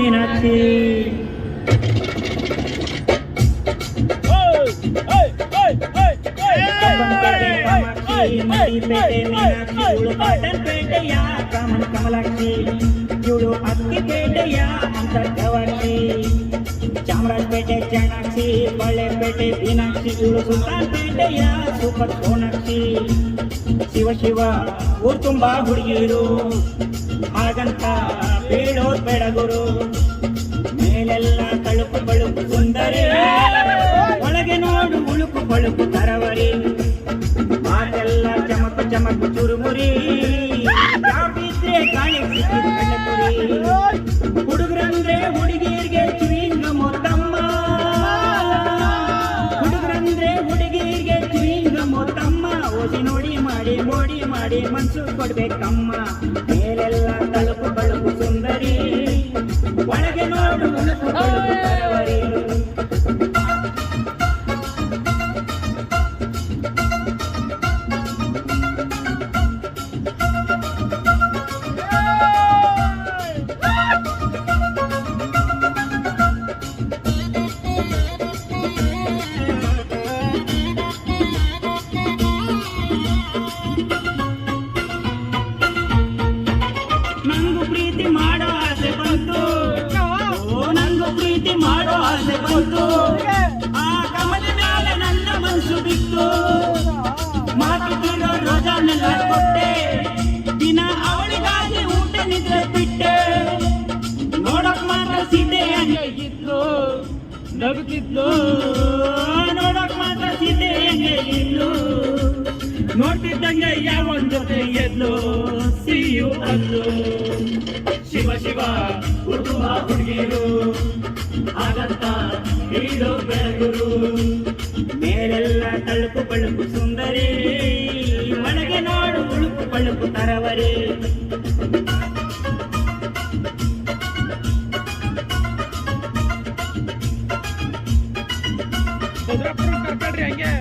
ಮೀನಾಕ್ಷಿ. ಕಬ್ಬಂಪೇಟೆ ಕಾಮಾಕ್ಷಿ, ಮಡಿಪೇಟೆ ಮೀನಾಕ್ಷಿ, ಇವಳು ಕಾಟನ್ಪೇಟೆಯ ಕಾಮನ್ ಕಮಲಾಕ್ಷಿ, ಇವಳು ಅಕ್ಕಿಪೇಟೆಯ ಅಂತರ್ಗವಾಕ್ಷಿ, ಚಾಮರಾಜಪೇಟೆ ಚಾಣಾಕ್ಷಿ, ಬಳ್ಳೆಪೇಟೆ ಬೀನಾಕ್ಷಿ, ಇವಳು ಸುಲ್ತಾನ್ಪೇಟೆಯ ಸೂಪರ್ ಸೋನಾಕ್ಷಿ. ಶಿವ ಶಿವ ಊರ್ ತುಂಬಾ ಹುಡುಗಿರು, ಹಾಗಂತ ಬೀಳೋದ್ ಬೇಡ ಗುರು, ಮೇಲೆಲ್ಲ ತಳುಕು ಬಳುಕು ಸುಂದರಿ, ಒಳಗೆ ನೋಡು ಉಳುಕು ಬಳುಕು ತರವರಿ, ಮಾತೆಲ್ಲ ಚಮಕು ಚಮಕು ಚುರುಮುರಿ, ಯಾವಿದ್ರೆ ಗಾಳಿ ಸಿಕ್ಕಿದ ಕಣ್ಣಪುರಿ, ಹುಡುಗರಂದ್ರೆ ಹುಡುಗಿಯರಿಗೆ ಚುವಿಂಗ ಮೊತ್ತಮ್ಮ, ಹುಡುಗರಂದ್ರೆ ಹುಡುಗಿಯರಿಗೆ ಚುವಿಂಗ ಮೊತ್ತಮ್ಮ, ಓದಿ ನೋಡಿ ಮಾಡಿ ಮೋಡಿ ಮಾಡಿ ಮನ್ಸು ಕೊಡ್ಬೇಕಮ್ಮ, ಮೇಲೆಲ್ಲ ತಳುಕು ಬಳುಕು ಸುಂದರಿ, ಒಳಗೆ ನೋಡು ಉಳುಕು ಬಳುಕು ತರವರಿ. ನಂಗು ಪ್ರೀತಿ ಮಾಡೋ ಆಸೆ ಬಂತು, ನಂಗು ಪ್ರೀತಿ ಮಾಡೋ ಆಸೆ ಬಂತು, ಆ ಕಮಲ ಮೇಲೆ ನನ್ನ ಮನಸ್ಸು ಬಿತ್ತು, ಮಾತುತ್ತಿರೋ ರೋಜಾನೆಲ್ಲ ಕೊಟ್ಟೆ, ದಿನ ಅವಳಿಗಾಗಿ ಊಟ ನಿದ್ರೆ ಬಿಟ್ಟೆ, ನೋಡಕ್ ಮಾತ್ರ ಸೀತೆ ಹಂಗೆ ಇದ್ಲು, ನಗುತ್ತಿದ್ಲು, ನೋಡಕ್ ಮಾತ್ರ ಸೀತೆ ಹಂಗೆ ಇದ್ಲು, ನೋಡ್ತಿದ್ದಂಗೆ ಯಾವೊಂದ್ ಜೊತೆ ಎದ್ಲು, ಸಿಯು ಅಲ್ಲು. ಶಿವ ಶಿವ ಹುಡುಗ ಹುಡುಗಿರು, ಹಾಗಂತ ಹೀರೋ ಬೆಳಗುರು, ಮೇಲೆಲ್ಲ ತಳುಕು ಬಳುಕು ಸುಂದರಿ, ಒಳಗೆ ನೋಡು ಉಳುಕು ಬಳುಕು ತರವರಿ. ಕರ್ಕಡ್ರಿ ಹಂಗೆ